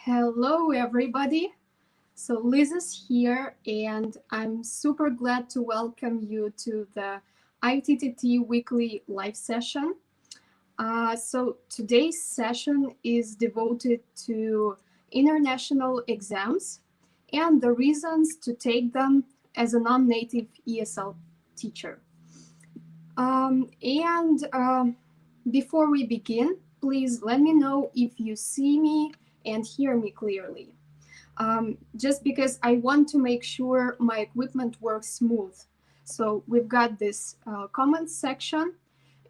Hello, everybody. So Liz is here, and I'm super glad to welcome you to the ITTT weekly live session. So today's session is devoted to international exams and the reasons to take them as a non-native ESL teacher. Before we begin, please let me know if you see me and hear me clearly. Just because I want to make sure my equipment works smooth. So we've got this comments section,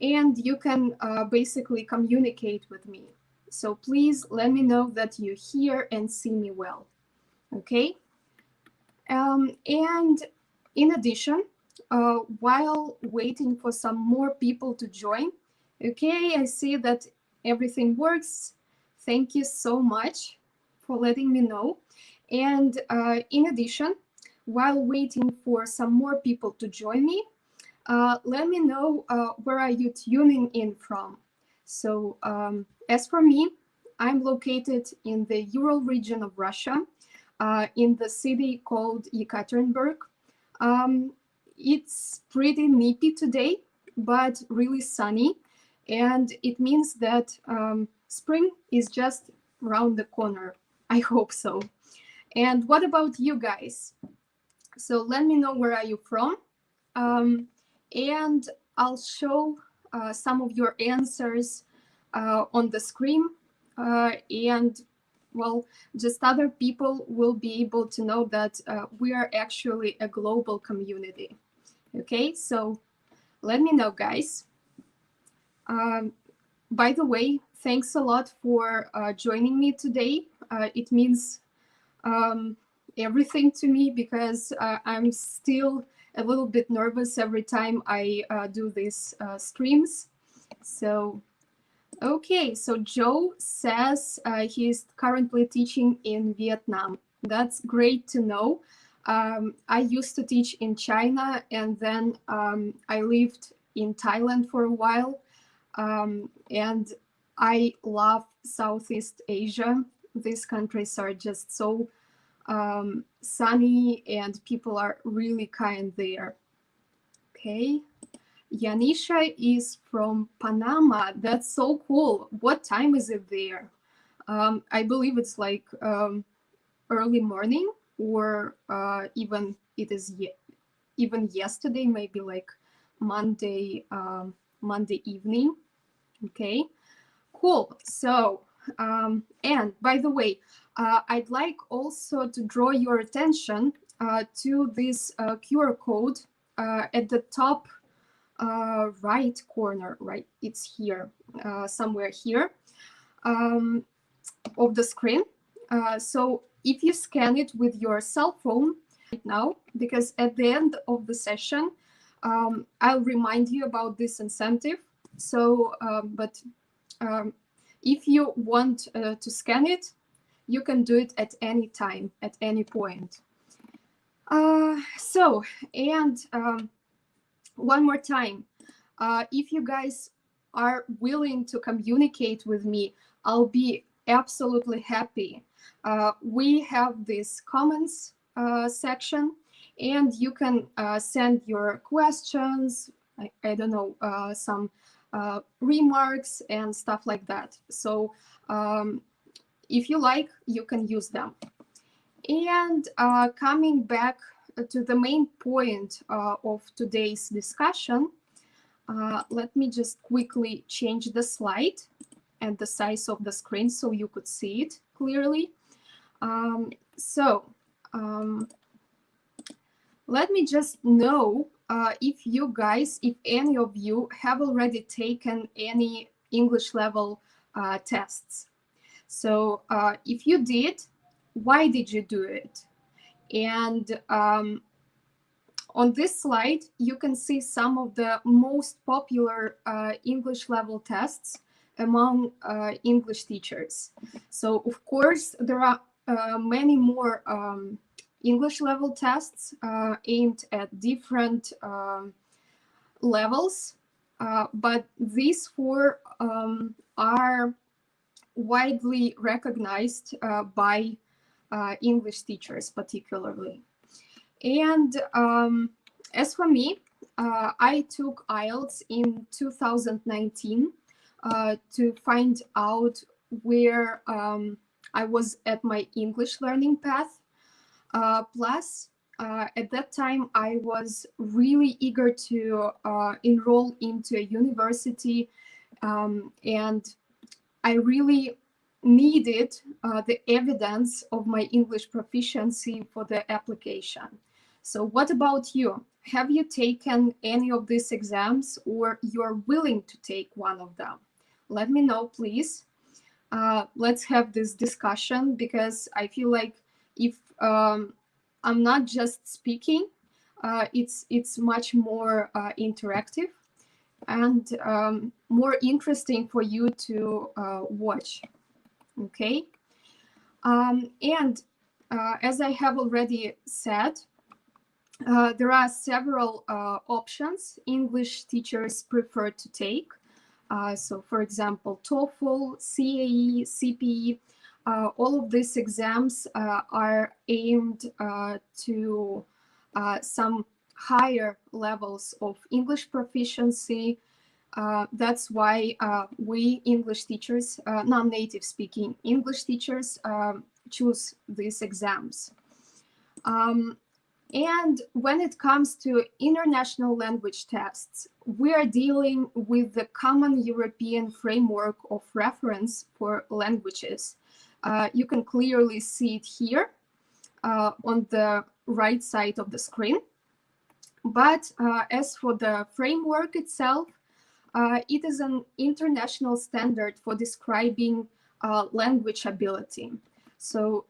and you can basically communicate with me. So please let me know that you hear and see me well. Okay? And in addition, while waiting for some more people to join, okay, I see that everything works. Thank you so much for letting me know. And in addition, while waiting for some more people to join me, let me know where are you tuning in from. So as for me, I'm located in the Ural region of Russia, in the city called Yekaterinburg. It's pretty nippy today, but really sunny. And it means that spring is just around the corner. I hope so. And what about you guys? So let me know where are you from. And I'll show some of your answers on the screen. And well, just other people will be able to know that we are actually a global community. Okay, so let me know, guys. By the way, thanks a lot for joining me today. It means everything to me because I'm still a little bit nervous every time I do these streams. So, okay, so Joe says he's currently teaching in Vietnam. That's great to know. I used to teach in China, and then I lived in Thailand for a while. And I love Southeast Asia. These countries are just so sunny, and people are really kind there. Okay. Yanisha is from Panama. That's so cool. What time is it there? I believe it's like early morning, or even it is even yesterday, maybe like Monday evening. Okay, cool. So and by the way, I'd like also to draw your attention to this QR code at the top right corner, right? It's here, somewhere here of the screen. So if you scan it with your cell phone right now, because at the end of the session, I'll remind you about this incentive. So, if you want to scan it, you can do it at any time, at any point. So, and one more time, if you guys are willing to communicate with me, I'll be absolutely happy. We have this comments section, and you can send your questions, I don't know, some remarks and stuff like that. So if you like, you can use them. And coming back to the main point of today's discussion, let me just quickly change the slide and the size of the screen so you could see it clearly. Let me just know if you guys, if any of you have already taken any English level tests. So if you did, why did you do it? And on this slide, you can see some of the most popular English level tests among English teachers. So of course, there are many more English level tests aimed at different levels, but these four are widely recognized by English teachers particularly. And as for me, I took IELTS in 2019 to find out where I was at my English learning path. Plus, at that time, I was really eager to enroll into a university, and I really needed the evidence of my English proficiency for the application. So what about you? Have you taken any of these exams, or you're willing to take one of them? Let me know, please. Let's have this discussion, because I feel like if I'm not just speaking, it's much more interactive and more interesting for you to watch. Okay. And as I have already said, there are several options English teachers prefer to take. So, for example, TOEFL, CAE, CPE, all of these exams are aimed to some higher levels of English proficiency. That's why we English teachers, non-native speaking English teachers, choose these exams. And when it comes to international language tests, we are dealing with the Common European Framework of Reference for Languages. You can clearly see it here on the right side of the screen. But as for the framework itself, it is an international standard for describing language ability. So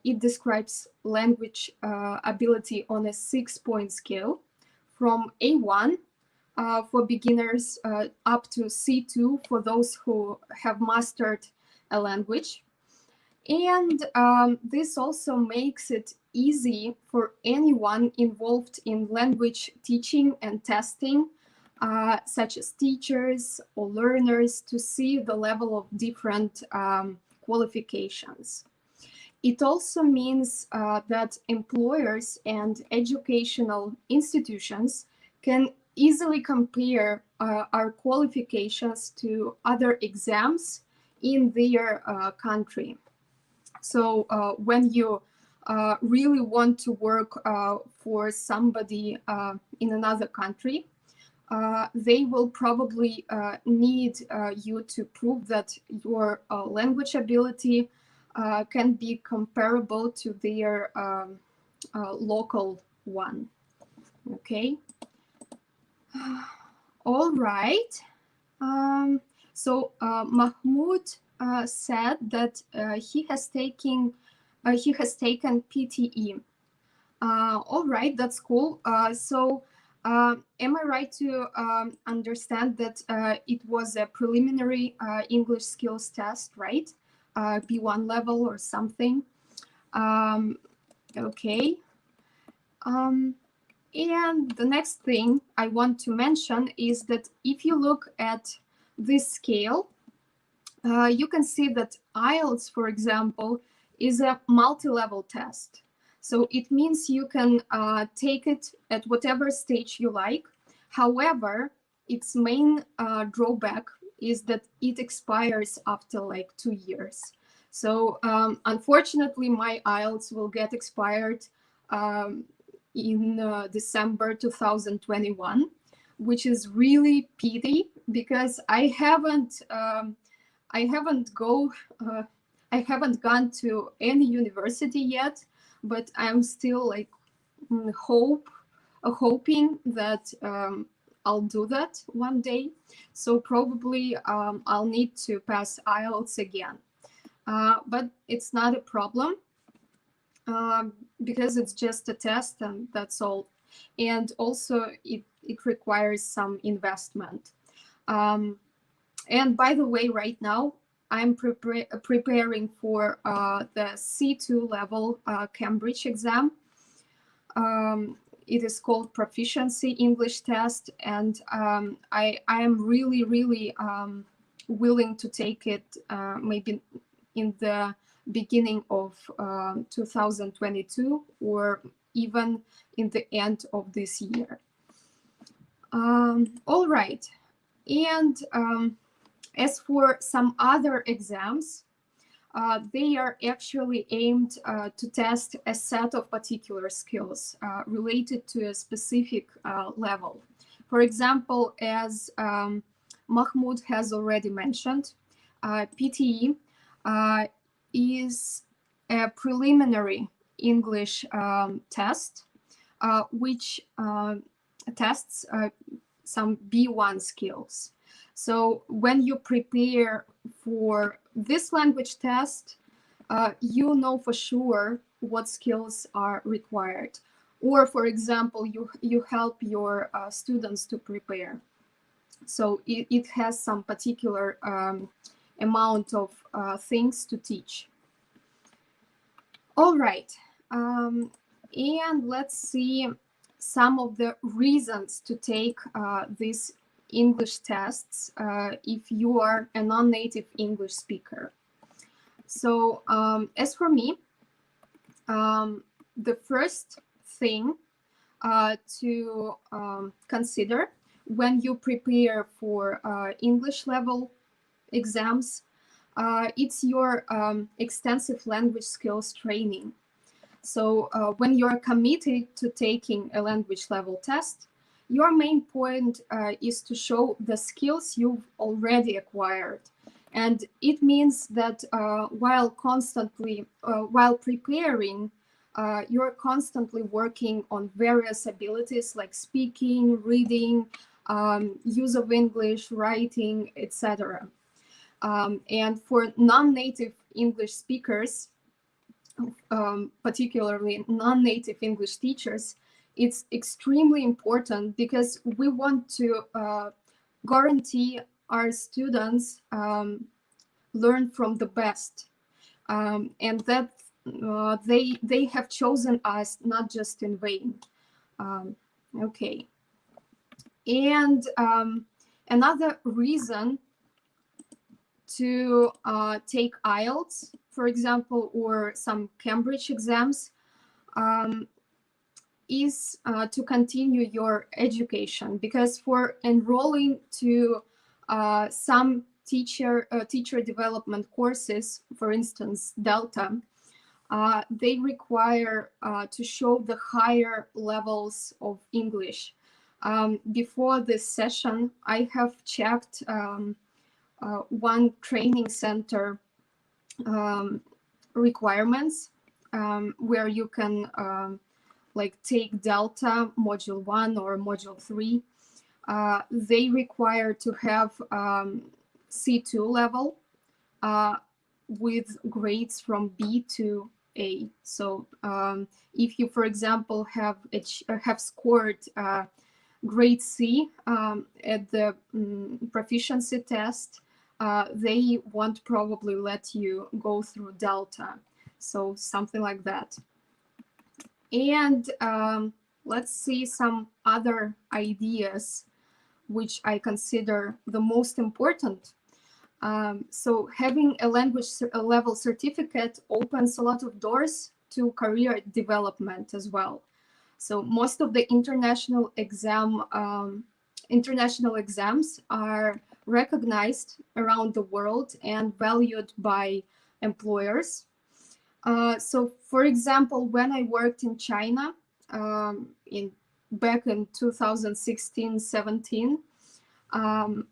it describes language ability on a 6-point scale from A1 for beginners up to C2 for those who have mastered a language. And this also makes it easy for anyone involved in language teaching and testing, such as teachers or learners, to see the level of different qualifications. It also means that employers and educational institutions can easily compare our qualifications to other exams in their country. So when you really want to work for somebody in another country, they will probably need you to prove that your language ability can be comparable to their local one. Okay. All right. So Mahmoud said that he has taken PTE. All right, that's cool. So am I right to understand that it was a preliminary English skills test, right? B1 level or something. Okay. And the next thing I want to mention is that if you look at this scale, you can see that IELTS, for example, is a multi-level test. So it means you can take it at whatever stage you like. However, its main drawback is that it expires after like 2 years. So unfortunately, my IELTS will get expired in December 2021, which is really pity, because I haven't gone to any university yet, but I'm still like hoping that I'll do that one day. So probably I'll need to pass IELTS again, but it's not a problem because it's just a test and that's all. And also it requires some investment. And by the way, right now, I'm preparing for the C2 level Cambridge exam. It is called Proficiency English Test, and I am really willing to take it maybe in the beginning of 2022 or even in the end of this year. All right. And as for some other exams, they are actually aimed to test a set of particular skills related to a specific level. For example, as Mahmoud has already mentioned, PTE is a preliminary English test, which tests some B1 skills. So when you prepare for this language test, you know for sure what skills are required. Or, for example, you help your students to prepare. So it has some particular amount of things to teach. All right. And let's see some of the reasons to take these English tests if you are a non-native English speaker. So as for me, the first thing to consider when you prepare for English level exams, it's your extensive language skills training. So when you're committed to taking a language level test, your main point is to show the skills you've already acquired. And it means that while preparing, you're constantly working on various abilities like speaking, reading, use of English, writing, etc. And for non-native English speakers, particularly non-native English teachers, it's extremely important because we want to guarantee our students learn from the best, and that they have chosen us not just in vain. Okay. And another reason to take IELTS, for example, or some Cambridge exams, is to continue your education, because for enrolling to some teacher development courses, for instance, Delta, they require to show the higher levels of English. Before this session, I have checked one training center requirements where you can like take Delta Module 1 or Module 3. They require to have C2 level with grades from B to A. So if you, for example, have scored grade C at the proficiency test, they won't probably let you go through Delta. So something like that. And let's see some other ideas which I consider the most important. So having a language level certificate opens a lot of doors to career development as well. So most of the international exams are recognized around the world and valued by employers. So, for example, when I worked in China back in 2016-17,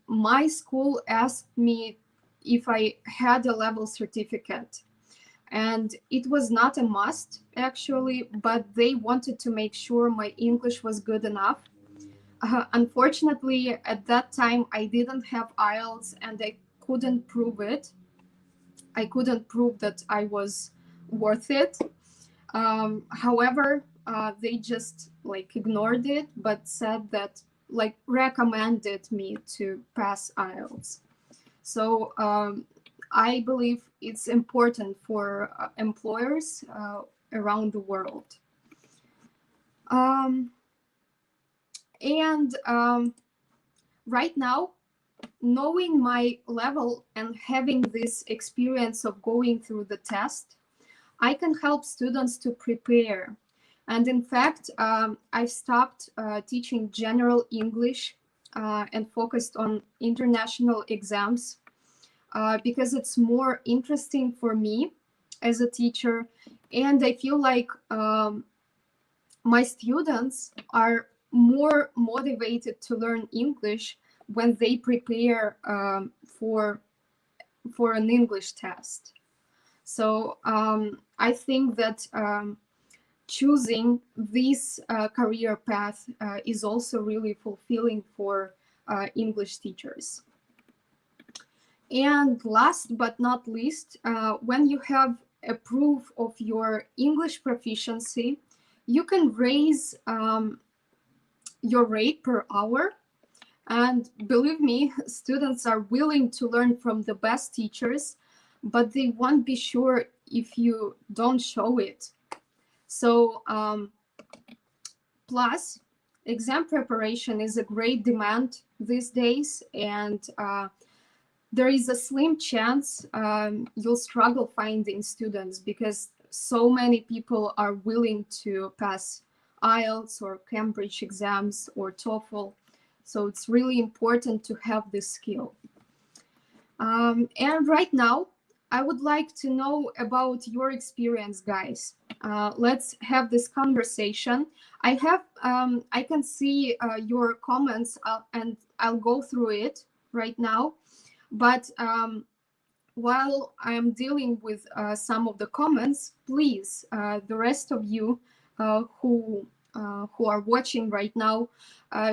my school asked me if I had a level certificate. And it was not a must, actually, but they wanted to make sure my English was good enough. Unfortunately, at that time, I didn't have IELTS and I couldn't prove it. I couldn't prove that I was worth it. However, they just like ignored it, but said that like recommended me to pass IELTS. So I believe it's important for employers around the world. And right now, knowing my level and having this experience of going through the test, I can help students to prepare. And in fact, I stopped teaching general English and focused on international exams because it's more interesting for me as a teacher. And I feel like my students are more motivated to learn English when they prepare for an English test. So I think that choosing this career path is also really fulfilling for English teachers. And last but not least, when you have a proof of your English proficiency, you can raise your rate per hour. And believe me, students are willing to learn from the best teachers, but they won't be sure if you don't show it. So plus, exam preparation is a great demand these days, and there is a slim chance you'll struggle finding students because so many people are willing to pass IELTS or Cambridge exams or TOEFL. So it's really important to have this skill. And right now, I would like to know about your experience, guys. Let's have this conversation. I can see your comments and I'll go through it right now. But while I'm dealing with some of the comments, please, the rest of you who are watching right now,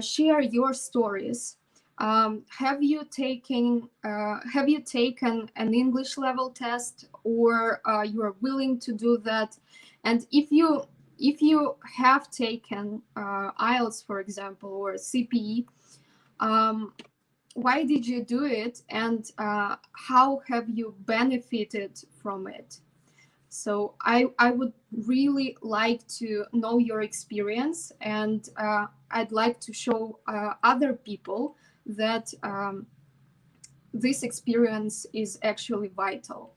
share your stories. Have you taken an English level test, or you are willing to do that? And if you have taken IELTS, for example, or CPE, why did you do it, and how have you benefited from it? So I would really like to know your experience, and I'd like to show other people that this experience is actually vital.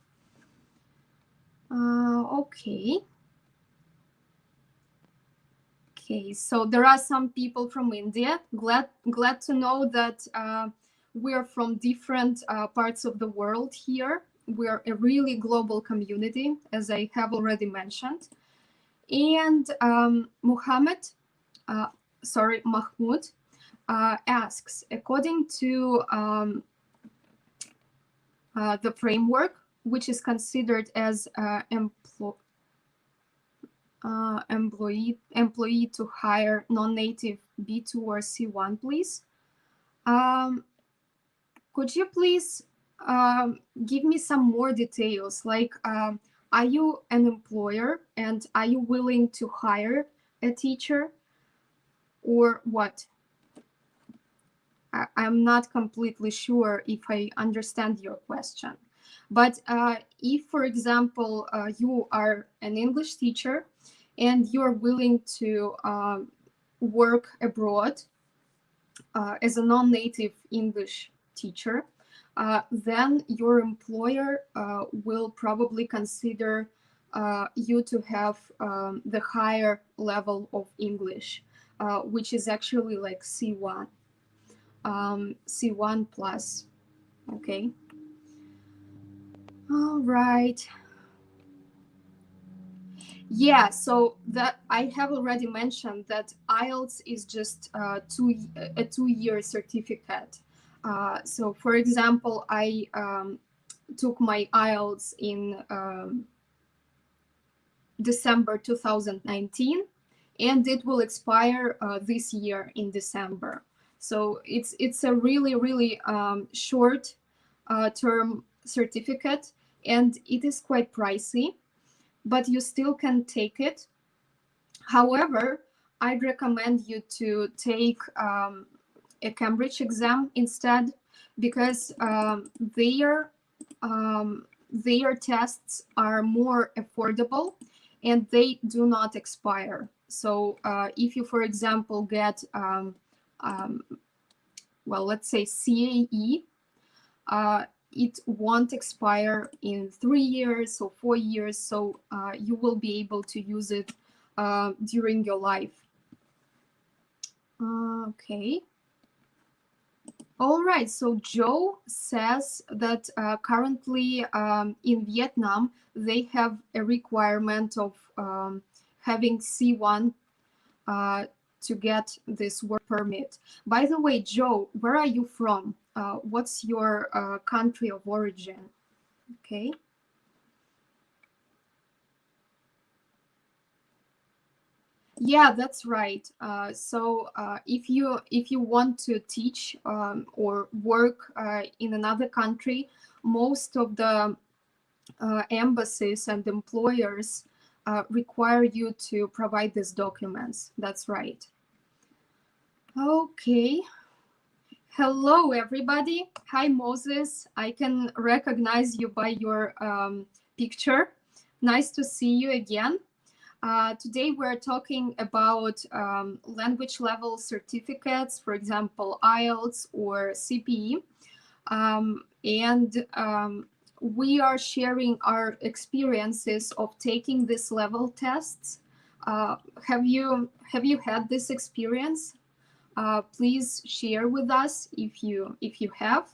Okay. Okay, so there are some people from India. Glad to know that we're from different parts of the world here. We're a really global community, as I have already mentioned. And Mahmoud asks, according to the framework, which is considered as employee to hire non-native B2 or C1, please. Could you please give me some more details? Like, are you an employer and are you willing to hire a teacher, or what? I'm not completely sure if I understand your question. But if, for example, you are an English teacher and you're willing to work abroad as a non-native English teacher, then your employer will probably consider you to have the higher level of English, which is actually like C1. C1 plus. Okay. All right. Yeah, so that I have already mentioned that IELTS is just a two-year certificate. So, for example, I took my IELTS in December 2019, and it will expire this year in December. So it's a really short term certificate, and it is quite pricey, but you still can take it. However, I'd recommend you to take a Cambridge exam instead, because their tests are more affordable and they do not expire. So if you, for example, get well, let's say CAE, it won't expire in 3 years or 4 years, so you will be able to use it during your life. Okay. All right, so Joe says that currently in Vietnam, they have a requirement of having C1 to get this work permit. By the way, Joe, where are you from? What's your country of origin? Okay. Yeah, that's right. So if you want to teach or work in another country, most of the embassies and employers require you to provide these documents. That's right. Okay. Hello, everybody. Hi, Moses. I can recognize you by your picture. Nice to see you again. Today we're talking about language level certificates, for example, IELTS or CPE. We are sharing our experiences of taking this level tests. Have you had this experience? Please share with us if you have.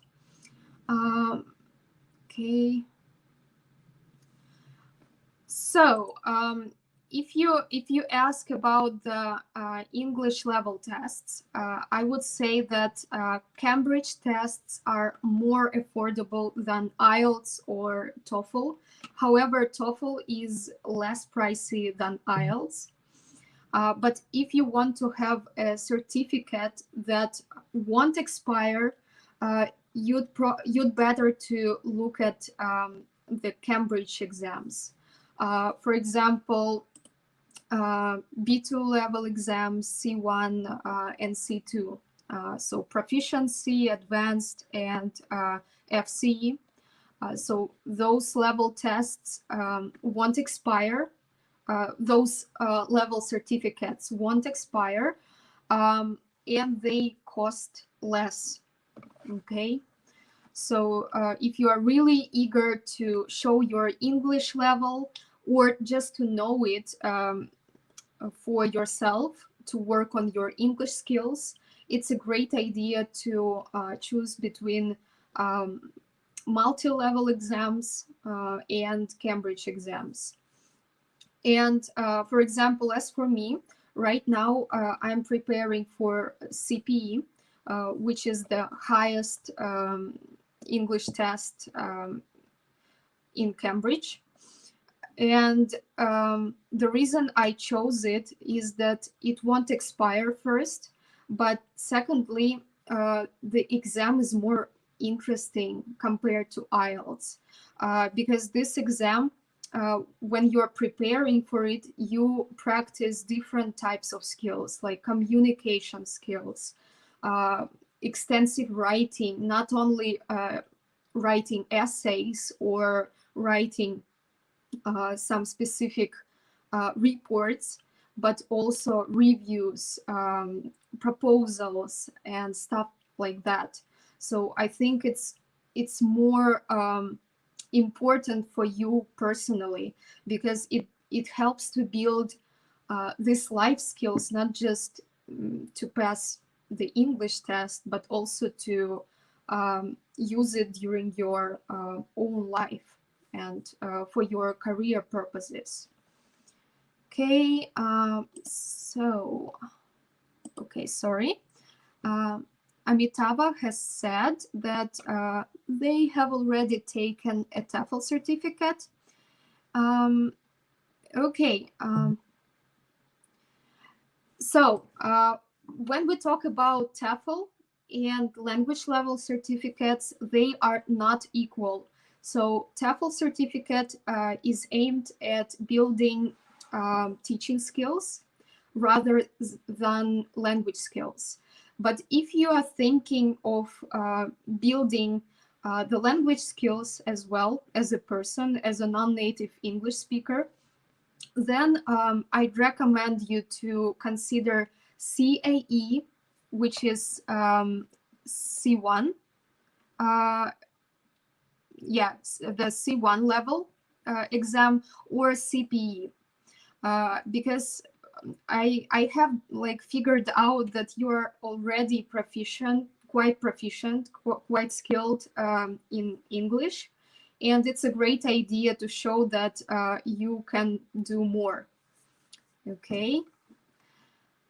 Okay. So if you ask about the English level tests, I would say that Cambridge tests are more affordable than IELTS or TOEFL. However, TOEFL is less pricey than IELTS. But if you want to have a certificate that won't expire, you'd better to look at the Cambridge exams. For example, B2 level exams, C1 and C2. So proficiency, advanced, and FCE. So those level tests won't expire. Those level certificates won't expire, and they cost less. Okay. So if you are really eager to show your English level or just to know it for yourself, to work on your English skills, it's a great idea to choose between multi-level exams and Cambridge exams. And for example, as for me, right now I'm preparing for CPE, which is the highest English test in Cambridge. And the reason I chose it is that it won't expire first, but secondly, the exam is more interesting compared to IELTS, because this exam, when you're preparing for it, you practice different types of skills, like communication skills, extensive writing, not only writing essays or writing some specific reports, but also reviews, proposals, and stuff like that. So I think it's more important for you personally, because it helps to build these life skills, not just to pass the English test, but also to use it during your own life and for your career purposes. Okay, sorry. Amitava has said that they have already taken a TEFL certificate. So when we talk about TEFL and language level certificates, they are not equal. So TEFL certificate is aimed at building teaching skills rather than language skills. But if you are thinking of building the language skills as well as a person, as a non-native English speaker, then I'd recommend you to consider CAE, which is C1, the C1 level exam or CPE, because I have like figured out that you're already proficient, quite skilled in English, and it's a great idea to show that you can do more. Okay.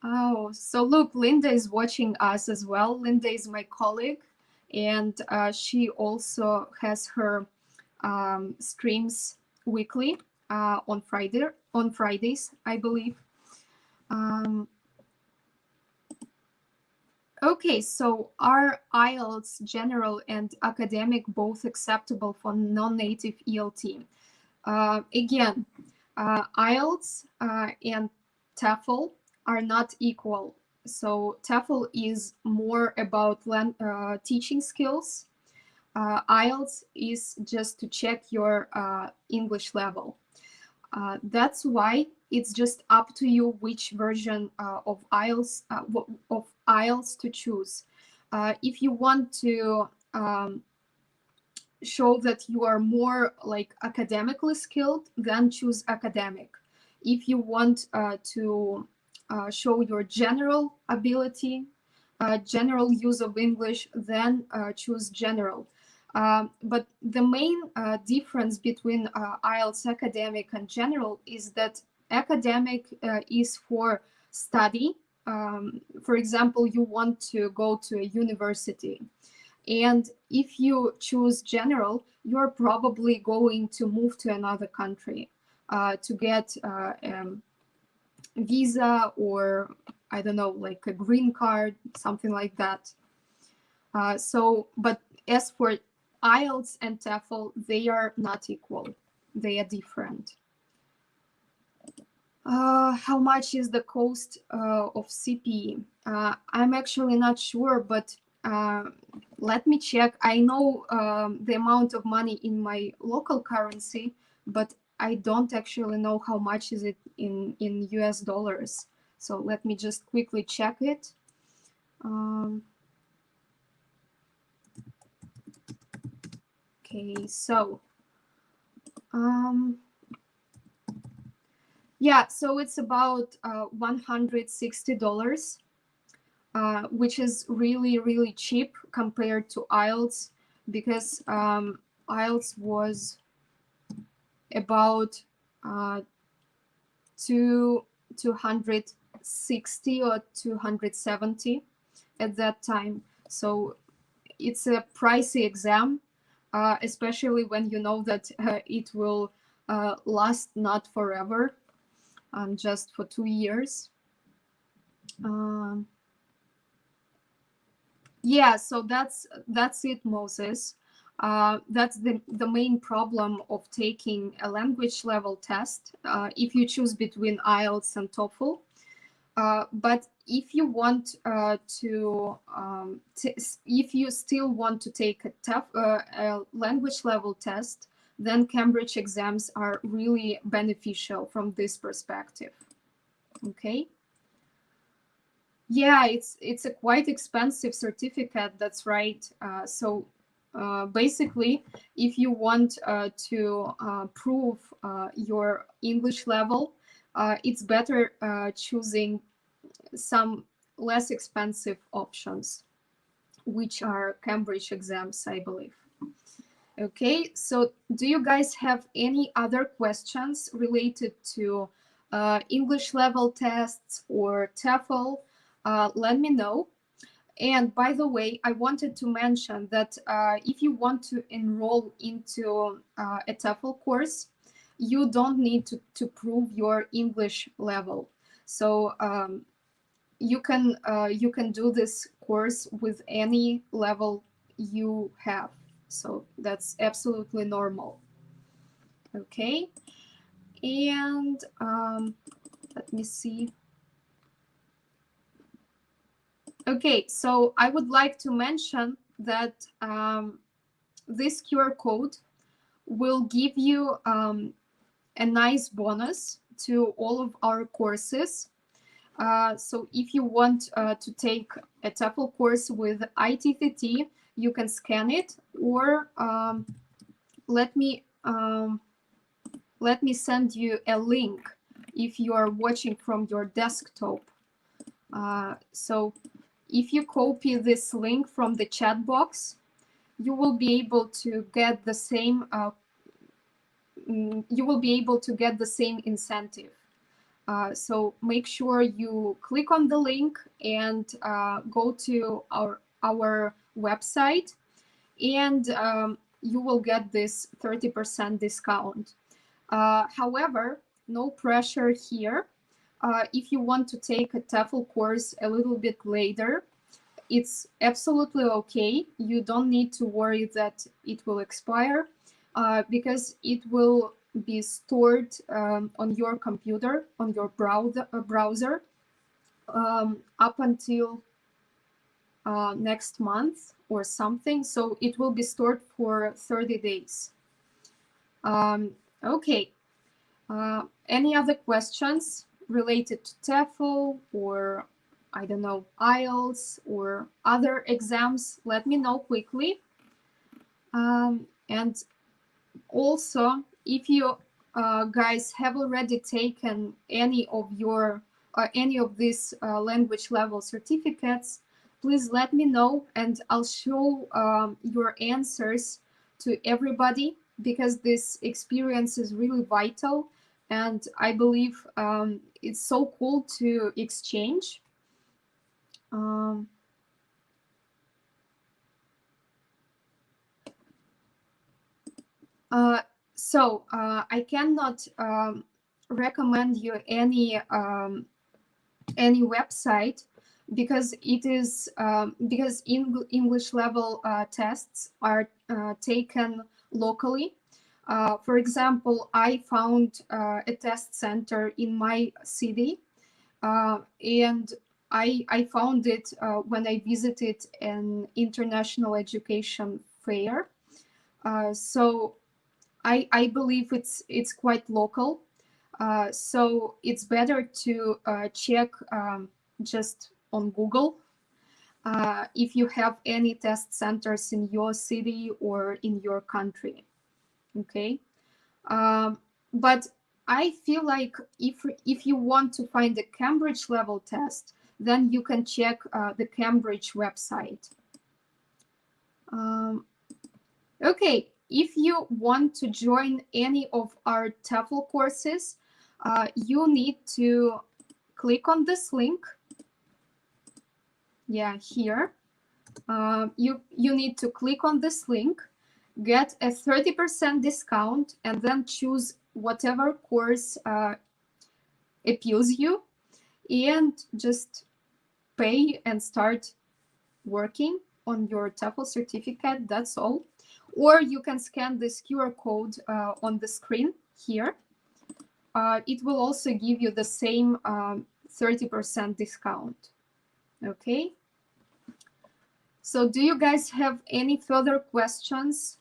Oh, so look, Linda is watching us as well. Linda is my colleague, and she also has her streams weekly on Fridays, I believe. Okay, so are IELTS general and academic both acceptable for non-native ELT? Again, IELTS and TEFL are not equal. So TEFL is more about teaching skills. IELTS is just to check your English level. That's why it's just up to you which version of IELTS to choose. If you want to show that you are more like academically skilled, then choose academic. If you want to show your general ability, general use of English, then choose general. But the main difference between IELTS academic and general is that academic is for study. For example, you want to go to a university. And if you choose general, you're probably going to move to another country to get visa, or I don't know, like a green card, something like that. But as for IELTS and TEFL, they are not equal. They are different. How much is the cost of CPE? I'm actually not sure, but let me check. I know the amount of money in my local currency, but I don't actually know how much is it in US dollars. So let me just quickly check it. Okay, so yeah, so it's about $160, which is really, really cheap compared to IELTS, because IELTS was about 260 or 270 at that time. So it's a pricey exam, especially when you know that it will last not forever, just for 2 years. Yeah, so that's it, Moses. That's the main problem of taking a language level test if you choose between IELTS and TOEFL. But if you want if you still want to take a language level test, then Cambridge exams are really beneficial from this perspective. Okay. Yeah, it's a quite expensive certificate. That's right. So basically, if you want to prove your English level, it's better choosing some less expensive options, which are Cambridge exams, I believe. Okay, so do you guys have any other questions related to English level tests or TEFL? Let me know. And by the way, I wanted to mention that if you want to enroll into a TEFL course, you don't need to prove your English level. So you can do this course with any level you have. So that's absolutely normal. Okay, and let me see. Okay, so I would like to mention that this QR code will give you a nice bonus to all of our courses. So if you want to take a TEFL course with ITTT, you can scan it, or let me send you a link if you are watching from your desktop. So if you copy this link from the chat box, you will be able to get the same incentive. So make sure you click on the link and go to our website, and you will get this 30% discount. However, no pressure here. If you want to take a TEFL course a little bit later, it's absolutely okay. You don't need to worry that it will expire, because it will be stored on your computer, on your browser, up until next month or something. So it will be stored for 30 days. Okay. Any other questions related to TEFL or, I don't know, IELTS or other exams? Let me know quickly. And also, if you guys have already taken any of these language level certificates, please let me know, and I'll show your answers to everybody, because this experience is really vital, and I believe it's so cool to exchange. So I cannot recommend you any website, because it is because English level tests are taken locally. For example, I found a test center in my city, and I found it when I visited an international education fair. So I believe it's quite local. So it's better to check just on Google if you have any test centers in your city or in your country. Okay. But I feel like if you want to find a Cambridge level test, then you can check the Cambridge website. Okay, if you want to join any of our TEFL courses, you need to click on this link. Yeah, here. You need to click on this link, get a 30% discount, and then choose whatever course appeals you, and just pay and start working on your TEFL certificate. That's all. Or you can scan this QR code on the screen here. It will also give you the same 30% discount. Okay. So do you guys have any further questions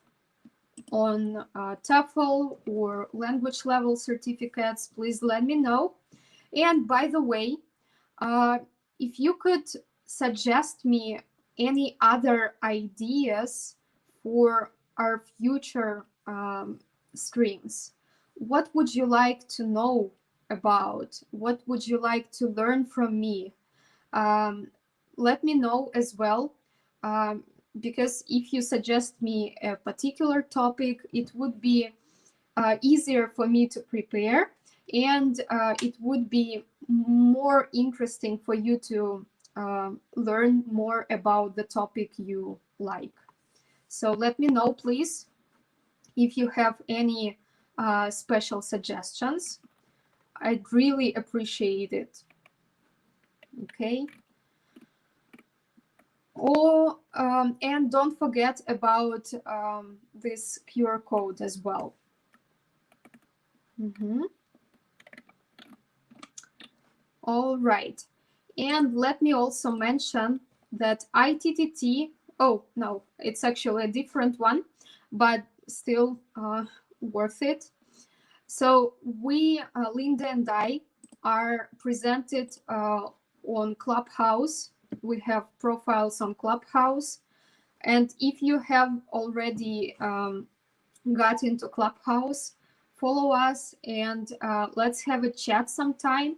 on TEFL or language level certificates? Please let me know. And by the way, if you could suggest me any other ideas for our future streams, what would you like to know about? What would you like to learn from me? Let me know as well, because if you suggest me a particular topic, it would be easier for me to prepare, and it would be more interesting for you to learn more about the topic you like. So let me know, please, if you have any special suggestions. I'd really appreciate it. Okay. Oh, and don't forget about this QR code as well. All right. And let me also mention that ITTT, oh, no, it's actually a different one, but still worth it. So we, Linda and I, are presented on Clubhouse. We have profiles on Clubhouse. And if you have already got into Clubhouse, follow us, and let's have a chat sometime.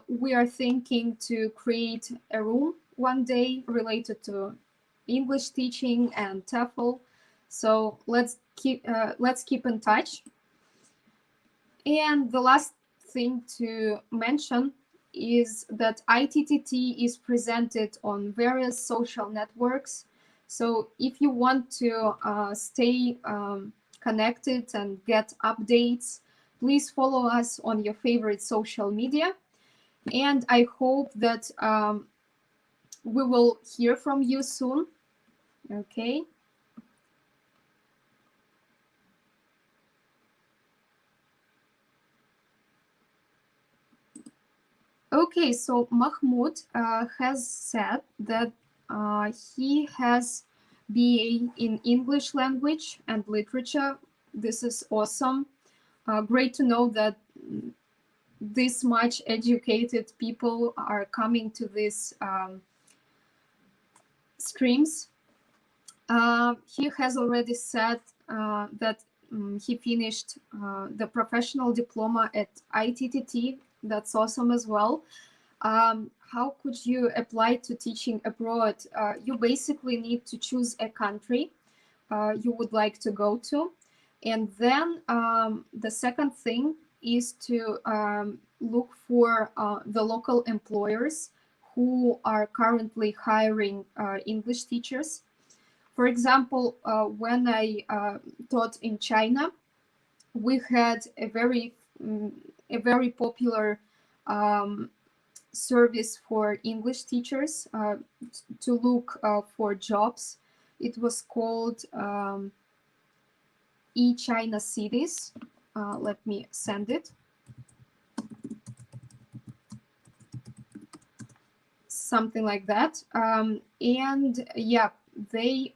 We are thinking to create a room one day related to English teaching and TEFL. So let's keep in touch. And the last thing to mention is that ITTT is presented on various social networks. So if you want to stay connected and get updates, please follow us on your favorite social media. And I hope that we will hear from you soon. Okay. Okay, so Mahmoud has said that he has BA in English language and literature. This is awesome. Great to know that this much educated people are coming to these streams. He has already said that he finished the professional diploma at ITTT. That's awesome as well. How could you apply to teaching abroad? You basically need to choose a country you would like to go to. And then the second thing is to look for the local employers who are currently hiring English teachers. For example, when I taught in China, we had a very popular service for English teachers to look for jobs. It was called e-China Cities. Let me send it. Something like that. And yeah, they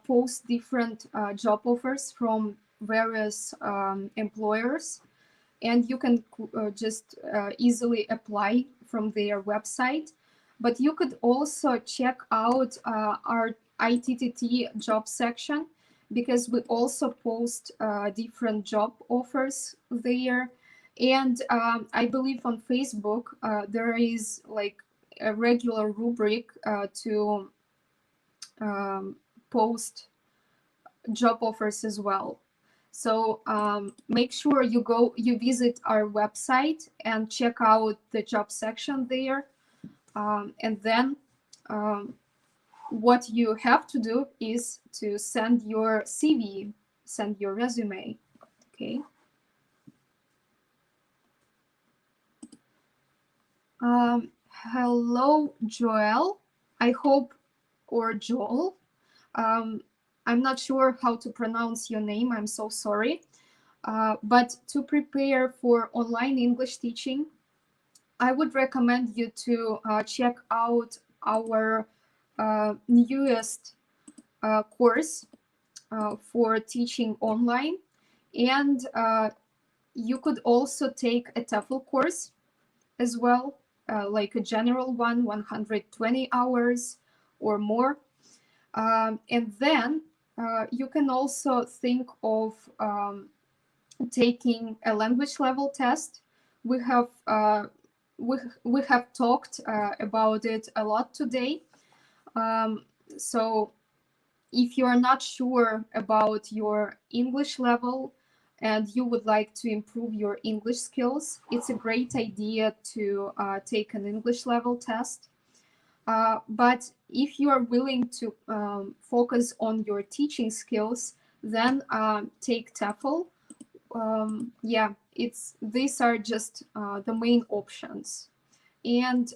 post different job offers from various employers, and you can just easily apply from their website. But you could also check out our ITTT job section, because we also post different job offers there. And I believe on Facebook there is like a regular rubric to post job offers as well. So make sure you visit our website and check out the job section there. And then what you have to do is to send your CV, send your resume. Okay. Hello, Joel. I hope, or Joel. I'm not sure how to pronounce your name. I'm so sorry. But to prepare for online English teaching, I would recommend you to check out our newest course for teaching online. And you could also take a TEFL course as well, like a general one, 120 hours or more. And then you can also think of taking a language level test. We have talked about it a lot today. So if you are not sure about your English level and you would like to improve your English skills, it's a great idea to take an English level test. But if you are willing to focus on your teaching skills, then take TEFL. Yeah, these are just the main options. And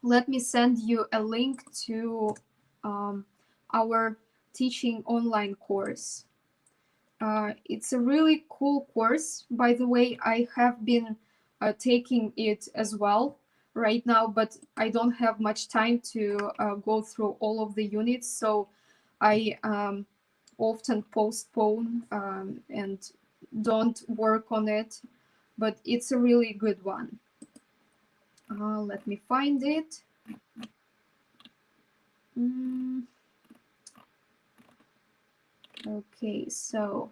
let me send you a link to our teaching online course. It's a really cool course. By the way, I have been taking it as well right now, but I don't have much time to go through all of the units, so I often postpone and don't work on it, but it's a really good one. Let me find it. Okay, so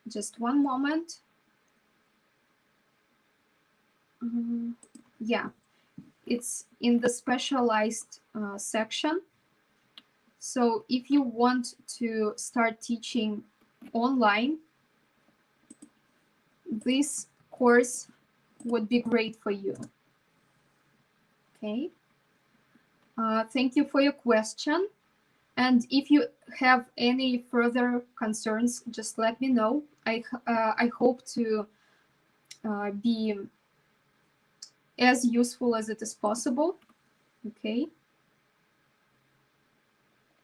just one moment. Yeah, it's in the specialized section. So if you want to start teaching online, this course would be great for you. Okay. Thank you for your question. And if you have any further concerns, just let me know. I hope to be as useful as it is possible. Okay.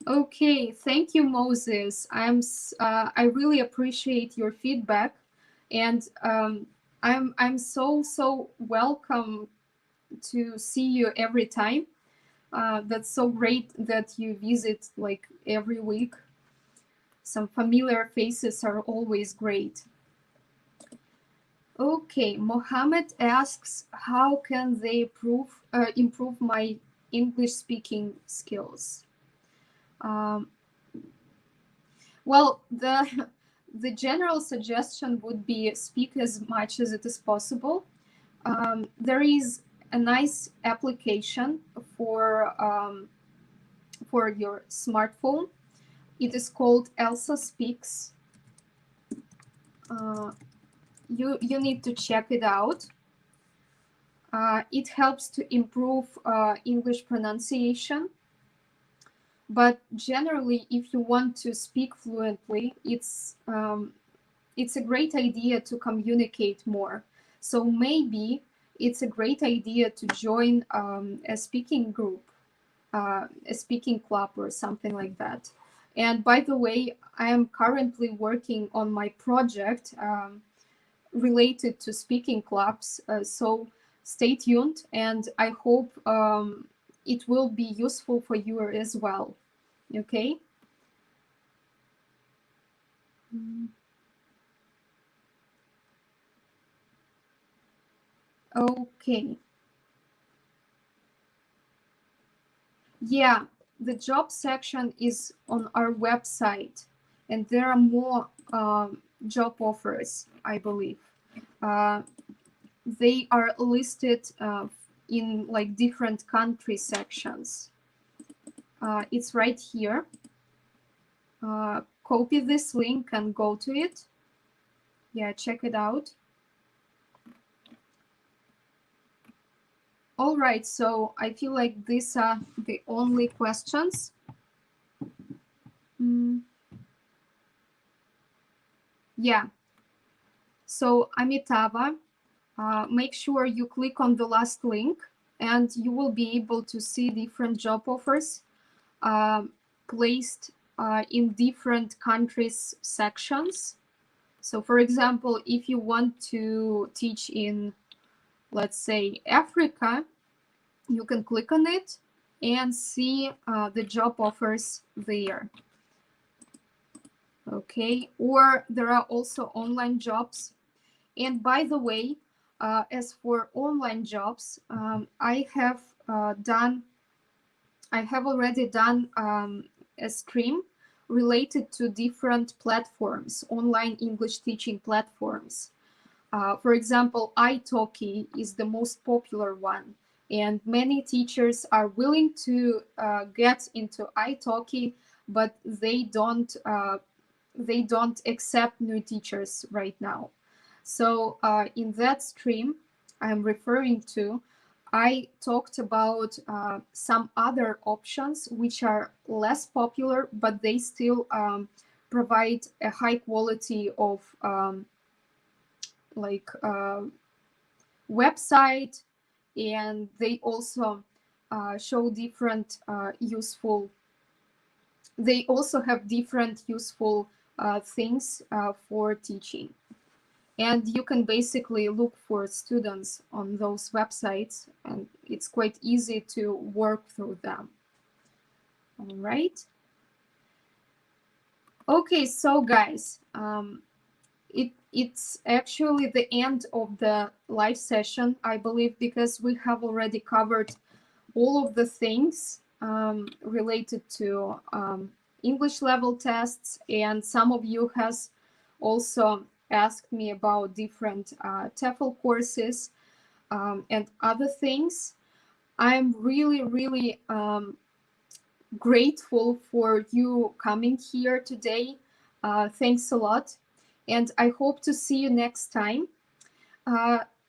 Okay, thank you, Moses. I really appreciate your feedback, and I'm so welcome to see you every time. That's so great that you visit like every week. Some familiar faces are always great. Okay, Mohammed asks, how can they improve my English speaking skills? Well, the general suggestion would be speak as much as it is possible. There is a nice application for your smartphone. It is called Elsa Speaks. You need to check it out. It helps to improve English pronunciation. But generally, if you want to speak fluently, it's a great idea to communicate more. So maybe it's a great idea to join a speaking group, a speaking club or something like that. And by the way, I am currently working on my project related to speaking clubs. So stay tuned, and I hope it will be useful for you as well. Okay. Okay. Yeah, the job section is on our website, and there are more job offers, I believe. They are listed in like different country sections. It's right here. Copy this link and go to it. Yeah, check it out. All right, so I feel like these are the only questions. Yeah. So Amitava, make sure you click on the last link, and you will be able to see different job offers placed in different countries sections. So for example, if you want to teach in, let's say, Africa, you can click on it and see the job offers there. Okay, or there are also online jobs. And by the way, as for online jobs, I have already done a stream related to different platforms, online English teaching platforms. For example, italki is the most popular one, and many teachers are willing to get into italki, but they don't accept new teachers right now. So in that stream I'm referring to, I talked about some other options which are less popular, but they still provide a high quality of website, and they also show different useful. They also have different useful things for teaching. And you can basically look for students on those websites, and it's quite easy to work through them. All right. Okay, so guys, it's actually the end of the live session, I believe, because we have already covered all of the things. related to English level tests, and some of you has also asked me about different TEFL courses and other things. I'm really, really grateful for you coming here today. Thanks a lot. And I hope to see you next time.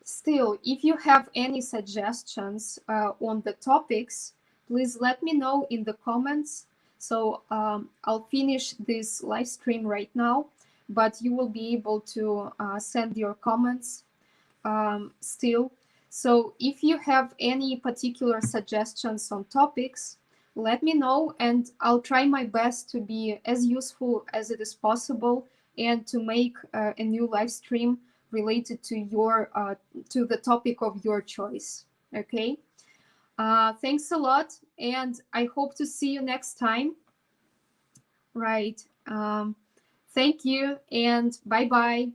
Still, if you have any suggestions on the topics, please let me know in the comments. So I'll finish this live stream right now, but you will be able to send your comments still. So if you have any particular suggestions on topics, let me know, and I'll try my best to be as useful as it is possible and to make a new live stream related to your to the topic of your choice. Okay. Thanks a lot, and I hope to see you next time. Right. Thank you, and bye bye.